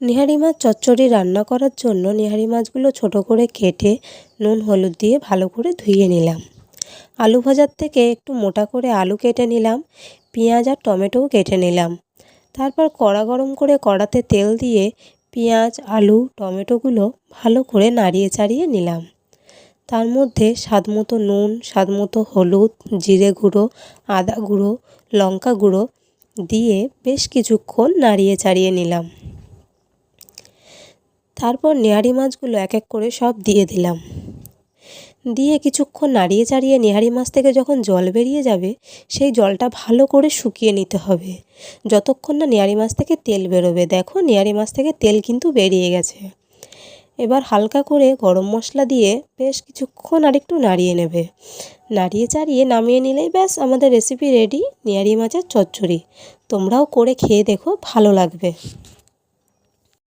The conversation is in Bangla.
নিহারি মাছ চচ্চড়ি রান্না করার জন্য নিহারি মাছগুলো ছোট করে কেটে নুন হলুদ দিয়ে ভালো করে ধুয়ে নিলাম। আলু ভাজার থেকে একটু মোটা করে আলু কেটে নিলাম, পেঁয়াজ আর টমেটোও কেটে নিলাম। তারপর কড়া গরম করে কড়াতে তেল দিয়ে পেঁয়াজ, আলু, টমেটোগুলো ভালো করে নাড়িয়ে চাড়িয়ে নিলাম। তার মধ্যে স্বাদমতো নুন, স্বাদমতো হলুদ, জিরে গুঁড়ো, আদা গুঁড়ো, লঙ্কা গুঁড়ো দিয়ে বেশ কিছুক্ষণ নাড়িয়ে চাড়িয়ে নিলাম। তারপর নিহারি মাছগুলো এক এক করে সব দিয়ে দিলাম। দিয়ে কিছুক্ষণ নাড়িয়ে চাড়িয়ে নিহারি মাছ থেকে যখন জল বেরিয়ে যাবে, সেই জলটা ভালো করে শুকিয়ে নিতে হবে, যতক্ষণ না নিহারি মাছ থেকে তেল বেরোবে। দেখো, নিহারি মাছ থেকে তেল কিন্তু বেরিয়ে গেছে। এবার হালকা করে গরম মশলা দিয়ে বেশ কিছুক্ষণ আরেকটু নাড়িয়ে নেবে। নাড়িয়ে চাড়িয়ে নামিয়ে নিলেই ব্যাস আমাদের রেসিপি রেডি, নিহারি মাছের চচ্চড়ি। তোমরাও করে খেয়ে দেখো, ভালো লাগবে।